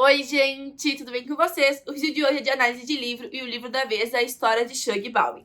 Oi, gente, tudo bem com vocês? O vídeo de hoje é de análise de livro e o livro da vez é a história de Shug Bawin.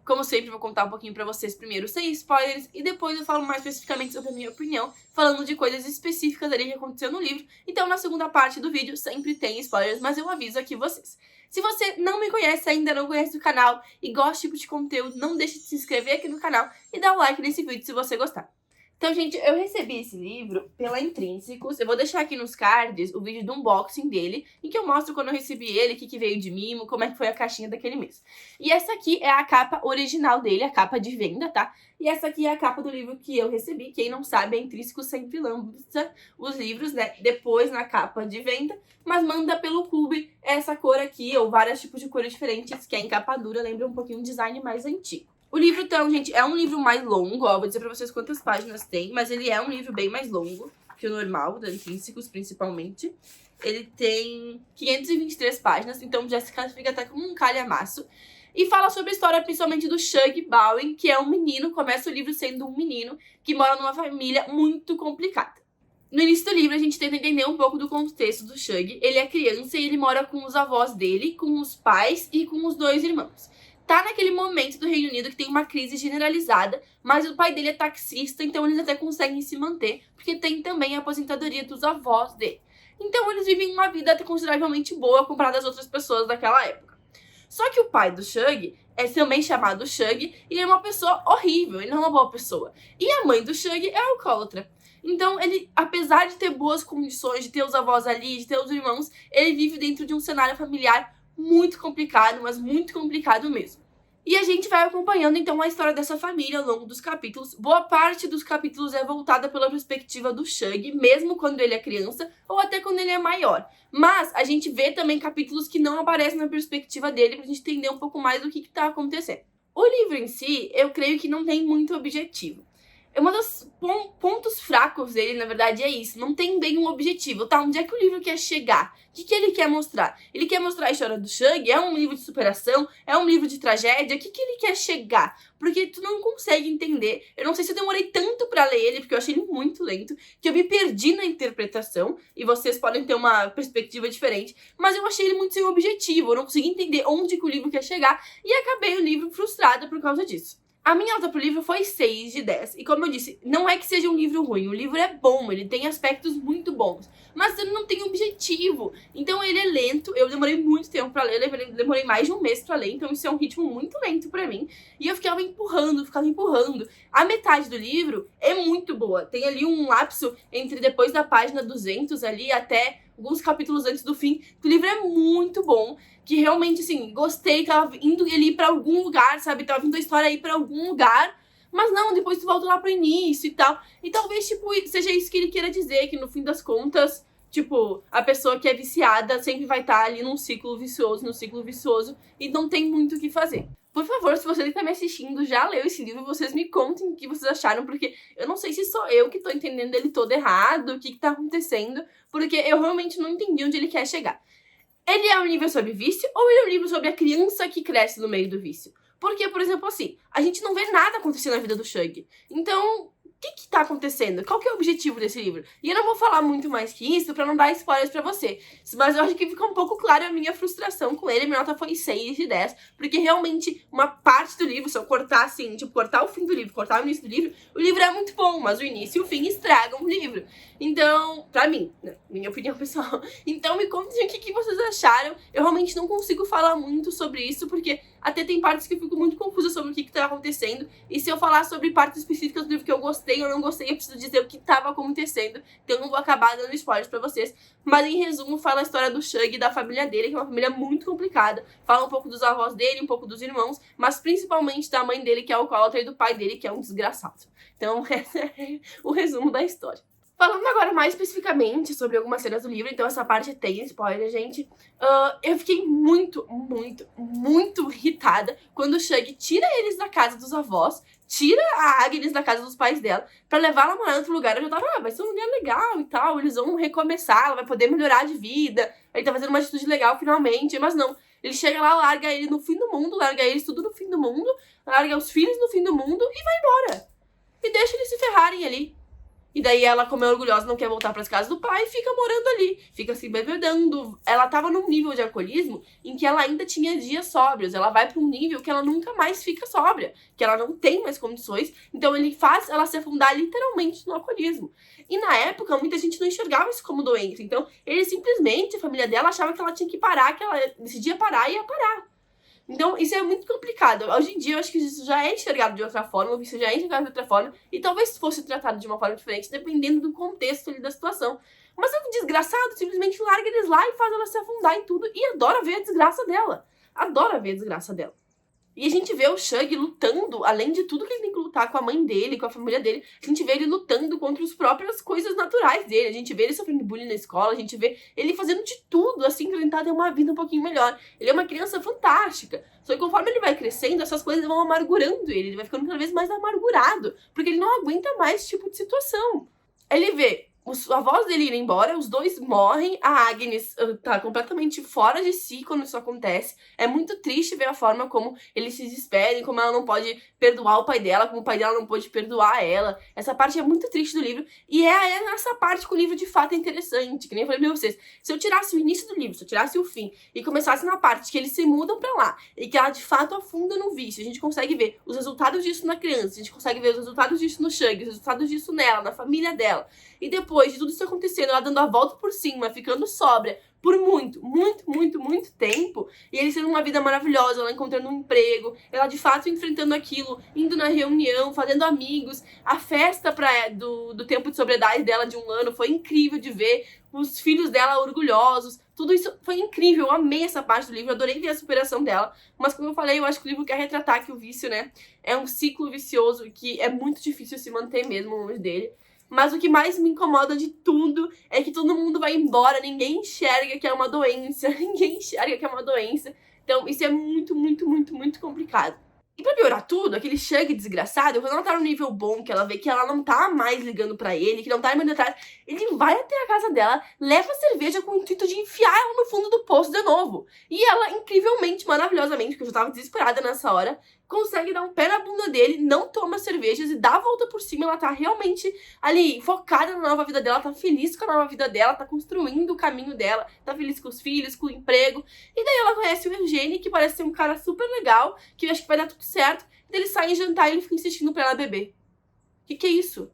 Como sempre, vou contar um pouquinho pra vocês primeiro sem spoilers e depois eu falo mais especificamente sobre a minha opinião, falando de coisas específicas ali que aconteceu no livro. Então, na segunda parte do vídeo sempre tem spoilers, mas eu aviso aqui vocês. Se você não me conhece ainda, não conhece o canal e gosta desse tipo de conteúdo, não deixe de se inscrever aqui no canal e dar um like nesse vídeo se você gostar. Então, gente, eu recebi esse livro pela Intrínsecos. Eu vou deixar aqui nos cards o vídeo do unboxing dele, em que eu mostro quando eu recebi ele, o que veio de mimo, como é que foi a caixinha daquele mês. E essa aqui é a capa original dele, a capa de venda, tá? E essa aqui é a capa do livro que eu recebi. Quem não sabe, a Intrínsecos sempre lança os livros, né, depois na capa de venda, mas manda pelo clube essa cor aqui, ou vários tipos de cores diferentes, que a encapadura lembra um pouquinho um design mais antigo. O livro, então, gente, é um livro mais longo, ó, vou dizer pra vocês quantas páginas tem, mas ele é um livro bem mais longo que o normal, da Intrínsecos, principalmente. Ele tem 523 páginas, então já se classifica até como um calhamaço. E fala sobre a história, principalmente, do Shug Bawin, que é um menino, começa o livro sendo um menino que mora numa família muito complicada. No início do livro, a gente tenta entender um pouco do contexto do Shug. Ele é criança e ele mora com os avós dele, com os pais e com os dois irmãos. Tá naquele momento do Reino Unido que tem uma crise generalizada, mas o pai dele é taxista, então eles até conseguem se manter, porque tem também a aposentadoria dos avós dele. Então eles vivem uma vida até consideravelmente boa comparada às outras pessoas daquela época. Só que o pai do Shug é também chamado Shug, e ele é uma pessoa horrível, ele não é uma boa pessoa. E a mãe do Shug é alcoólatra. Então ele, apesar de ter boas condições, de ter os avós ali, de ter os irmãos, ele vive dentro de um cenário familiar muito complicado, mas muito complicado mesmo. E a gente vai acompanhando, então, a história dessa família ao longo dos capítulos. Boa parte dos capítulos é voltada pela perspectiva do Shug, mesmo quando ele é criança, ou até quando ele é maior. Mas a gente vê também capítulos que não aparecem na perspectiva dele, pra gente entender um pouco mais do que tá acontecendo. O livro em si, eu creio que não tem muito objetivo. Um dos pontos fracos dele, na verdade, é isso. Não tem bem um objetivo, tá? Onde é que o livro quer chegar? O que ele quer mostrar? Ele quer mostrar a história do Shug? É um livro de superação? É um livro de tragédia? O que ele quer chegar? Porque tu não consegue entender. Eu não sei se eu demorei tanto pra ler ele, porque eu achei ele muito lento, que eu me perdi na interpretação, e vocês podem ter uma perspectiva diferente, mas eu achei ele muito sem objetivo. Eu não consegui entender onde que o livro quer chegar, e acabei o livro frustrada por causa disso. A minha nota pro livro foi 6 de 10. E como eu disse, não é que seja um livro ruim. O livro é bom, ele tem aspectos muito bons. Mas ele não tem objetivo. Então ele é lento. Eu demorei muito tempo pra ler. Eu demorei mais de um mês pra ler. Então isso é um ritmo muito lento pra mim. E eu ficava empurrando. A metade do livro é muito boa. Tem ali um lapso entre depois da página 200 ali até alguns capítulos antes do fim. O livro é muito bom. Que realmente, assim, gostei, tava indo ele pra algum lugar, sabe? Tava vindo a história aí pra algum lugar, mas não, depois tu volta lá pro início e tal. E talvez, tipo, seja isso que ele queira dizer, que no fim das contas, tipo, a pessoa que é viciada sempre vai estar ali num ciclo vicioso, e não tem muito o que fazer. Por favor, se você que tá me assistindo já leu esse livro, vocês me contem o que vocês acharam, porque eu não sei se sou eu que tô entendendo ele todo errado, o que tá acontecendo, porque eu realmente não entendi onde ele quer chegar. Ele é um livro sobre vício ou ele é um livro sobre a criança que cresce no meio do vício? Porque, por exemplo, assim, a gente não vê nada acontecer na vida do Shug. Então, o que tá acontecendo? Qual que é o objetivo desse livro? E eu não vou falar muito mais que isso pra não dar spoilers pra você. Mas eu acho que fica um pouco clara a minha frustração com ele. Minha nota foi 6 de 10. Porque realmente uma parte do livro, se eu cortar assim, tipo, cortar o fim do livro, cortar o início do livro é muito bom. Mas o início e o fim estragam o livro. Então, pra mim, né, minha opinião pessoal. Então me contem o que vocês acharam. Eu realmente não consigo falar muito sobre isso, porque até tem partes que eu fico muito confusa sobre o que tá acontecendo. E se eu falar sobre partes específicas do livro que eu gostei ou não gostei, eu preciso dizer o que tava acontecendo. Então eu não vou acabar dando spoilers pra vocês. Mas em resumo, fala a história do Shug e da família dele, que é uma família muito complicada. Fala um pouco dos avós dele, um pouco dos irmãos, mas principalmente da mãe dele, que é alcoólatra, e do pai dele, que é um desgraçado. Então esse é o resumo da história. Falando agora mais especificamente sobre algumas cenas do livro, então essa parte tem spoiler, gente. Eu fiquei muito irritada quando o Shug tira eles da casa dos avós, tira a Agnes da casa dos pais dela, pra levar ela morar em outro lugar. Eu já tava, vai ser um lugar legal e tal, eles vão recomeçar, ela vai poder melhorar de vida, ele tá fazendo uma atitude legal finalmente, mas não. Ele chega lá, larga ele no fim do mundo, larga eles tudo no fim do mundo, larga os filhos no fim do mundo e vai embora. e deixa eles se ferrarem ali. E daí ela, como é orgulhosa, não quer voltar para as casas do pai, fica morando ali, fica se bebedando. Ela tava num nível de alcoolismo em que ela ainda tinha dias sóbrios. Ela vai para um nível que ela nunca mais fica sóbria, que ela não tem mais condições. Então ele faz ela se afundar literalmente no alcoolismo. E na época, muita gente não enxergava isso como doença. Então, ele simplesmente, a família dela achava que ela tinha que parar, que ela decidia parar e ia parar. Então, isso é muito complicado. Hoje em dia, eu acho que isso já é enxergado de outra forma, isso já é enxergado de outra forma, e talvez fosse tratado de uma forma diferente, dependendo do contexto ali da situação. Mas o desgraçado simplesmente larga eles lá e faz ela se afundar em tudo, e adora ver a desgraça dela. Adora ver a desgraça dela. E a gente vê o Shug lutando, além de tudo que ele tem que lutar com a mãe dele, com a família dele, a gente vê ele lutando contra as próprias coisas naturais dele, a gente vê ele sofrendo bullying na escola, a gente vê ele fazendo de tudo, assim, pra tentar ter uma vida um pouquinho melhor. Ele é uma criança fantástica, só que conforme ele vai crescendo, essas coisas vão amargurando ele vai ficando cada vez mais amargurado, porque ele não aguenta mais esse tipo de situação. Ele vê os avós dele irem embora, os dois morrem, a Agnes tá completamente fora de si quando isso acontece. É muito triste ver a forma como eles se despedem, como ela não pode perdoar o pai dela, como o pai dela não pôde perdoar ela. Essa parte é muito triste do livro, e é nessa parte que o livro de fato é interessante, que nem eu falei pra vocês. Se eu tirasse o início do livro, se eu tirasse o fim, e começasse na parte que eles se mudam pra lá, e que ela de fato afunda no vício, a gente consegue ver os resultados disso na criança, a gente consegue ver os resultados disso no Shug, os resultados disso nela, na família dela. E depois de tudo isso acontecendo, ela dando a volta por cima, ficando sóbria por muito tempo, e ele tendo uma vida maravilhosa, ela encontrando um emprego, ela de fato enfrentando aquilo, indo na reunião, fazendo amigos, a festa do tempo de sobriedade dela de 1 ano foi incrível de ver, os filhos dela orgulhosos, tudo isso foi incrível, eu amei essa parte do livro, adorei ver a superação dela, mas como eu falei, eu acho que o livro quer retratar que o vício, né, é um ciclo vicioso que é muito difícil se manter mesmo longe dele. Mas o que mais me incomoda de tudo é que todo mundo vai embora, ninguém enxerga que é uma doença, ninguém enxerga que é uma doença. Então isso é muito complicado. E pra piorar tudo, aquele Shug desgraçado, quando ela tá no nível bom, que ela vê que ela não tá mais ligando pra ele, que não tá indo atrás, ele vai até a casa dela, leva a cerveja com o intuito de enfiar ela no fundo do poço de novo. E ela, incrivelmente, maravilhosamente, porque eu já tava desesperada nessa hora, consegue dar um pé na bunda dele, não toma cervejas e dá a volta por cima. Ela tá realmente ali, focada na nova vida dela, tá feliz com a nova vida dela, tá construindo o caminho dela, tá feliz com os filhos, com o emprego. E daí ela conhece o Eugênio, que parece ser um cara super legal, que eu acho que vai dar tudo certo. E daí eles saem jantar e ele fica insistindo pra ela beber. Que é isso?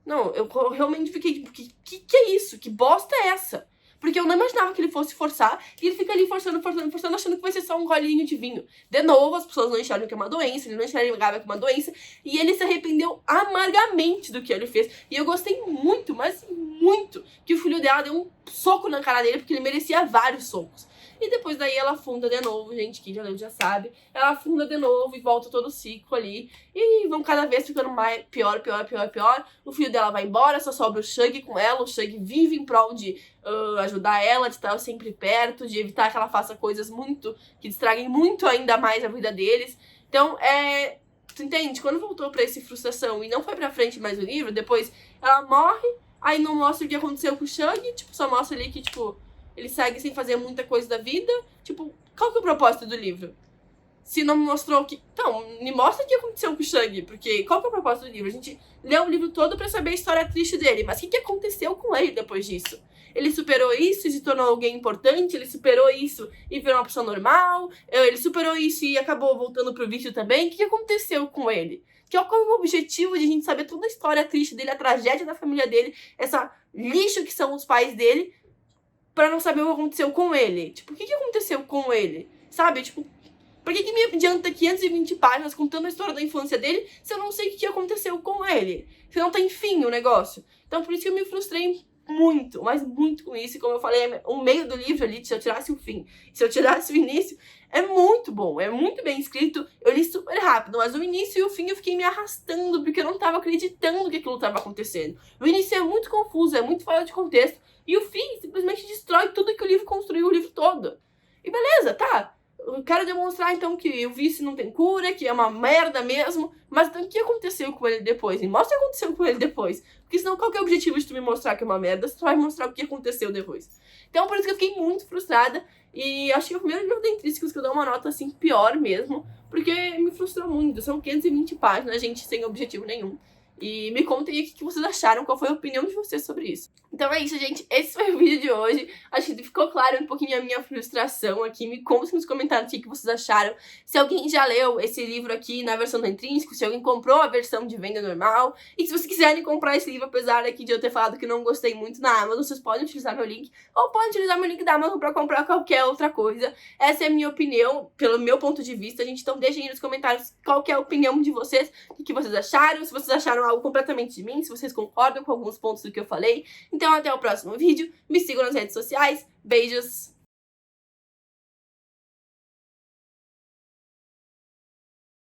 Não, eu realmente fiquei tipo, que é isso? Que bosta é essa? Porque eu não imaginava que ele fosse forçar, e ele fica ali forçando, achando que vai ser só um golinho de vinho. De novo, as pessoas não enxergam que é uma doença, ele não enxergava que é uma doença, e ele se arrependeu amargamente do que ele fez. E eu gostei muito, mas muito, que o filho dela deu um soco na cara dele, porque ele merecia vários socos. E depois daí ela afunda de novo, gente, quem já leu já sabe. Ela afunda de novo e volta todo o ciclo ali. E vão cada vez ficando mais pior. O filho dela vai embora, só sobra o Shug com ela. O Shug vive em prol de ajudar ela, de estar sempre perto, de evitar que ela faça coisas que distraguem muito ainda mais a vida deles. Então, tu entende? Quando voltou pra essa frustração e não foi pra frente mais o livro, depois ela morre, aí não mostra o que aconteceu com o Shug, tipo, só mostra ali que, tipo, ele segue sem fazer muita coisa da vida. Tipo, qual que é o propósito do livro? Se não me mostrou que... Então, me mostra o que aconteceu com o Shug, porque qual que é o propósito do livro? A gente lê o livro todo pra saber a história triste dele, mas o que aconteceu com ele depois disso? Ele superou isso e se tornou alguém importante, ele superou isso e virou uma pessoa normal, ele superou isso e acabou voltando pro vício também. O que aconteceu com ele? Qual é o objetivo de a gente saber toda a história triste dele, a tragédia da família dele, essa lixo que são os pais dele, pra não saber o que aconteceu com ele? Tipo, o que aconteceu com ele? Sabe? Tipo, por que me adianta 520 páginas contando a história da infância dele se eu não sei o que aconteceu com ele? Se não tem fim o negócio. Então, por isso que eu me frustrei muito, mas muito com isso. E como eu falei, o meio do livro ali, se eu tirasse o fim, se eu tirasse o início, é muito bom, é muito bem escrito. Eu li super rápido, mas o início e o fim eu fiquei me arrastando, porque eu não tava acreditando que aquilo tava acontecendo. O início é muito confuso, é muito fora de contexto, e o fim simplesmente destrói tudo que o livro construiu, o livro todo. E beleza, tá. Eu quero demonstrar, então, que o vício não tem cura, que é uma merda mesmo, mas então, o que aconteceu com ele depois? Me mostra o que aconteceu com ele depois. Porque senão, qual que é o objetivo de tu me mostrar que é uma merda? Você só vai mostrar o que aconteceu depois. Então, por isso que eu fiquei muito frustrada, e acho que é o primeiro livro da Intrínsecos que eu dou uma nota, assim, pior mesmo, porque me frustrou muito. São 520 páginas, gente, sem objetivo nenhum. E me contem aí o que vocês acharam, qual foi a opinião de vocês sobre isso. Então é isso, gente. Esse foi o vídeo de hoje. Acho que ficou claro um pouquinho a minha frustração aqui. Me contem nos comentários o que vocês acharam. Se alguém já leu esse livro aqui na versão do Intrínseco, se alguém comprou a versão de venda normal. E se vocês quiserem comprar esse livro, apesar aqui de eu ter falado que não gostei muito na Amazon, vocês podem utilizar meu link. Ou podem utilizar meu link da Amazon pra comprar qualquer outra coisa. Essa é a minha opinião, pelo meu ponto de vista, gente. Então deixem aí nos comentários qual que é a opinião de vocês, o que vocês acharam, se vocês acharam algo completamente de mim, se vocês concordam com alguns pontos do que eu falei. Então até o próximo vídeo, me sigam nas redes sociais, beijos!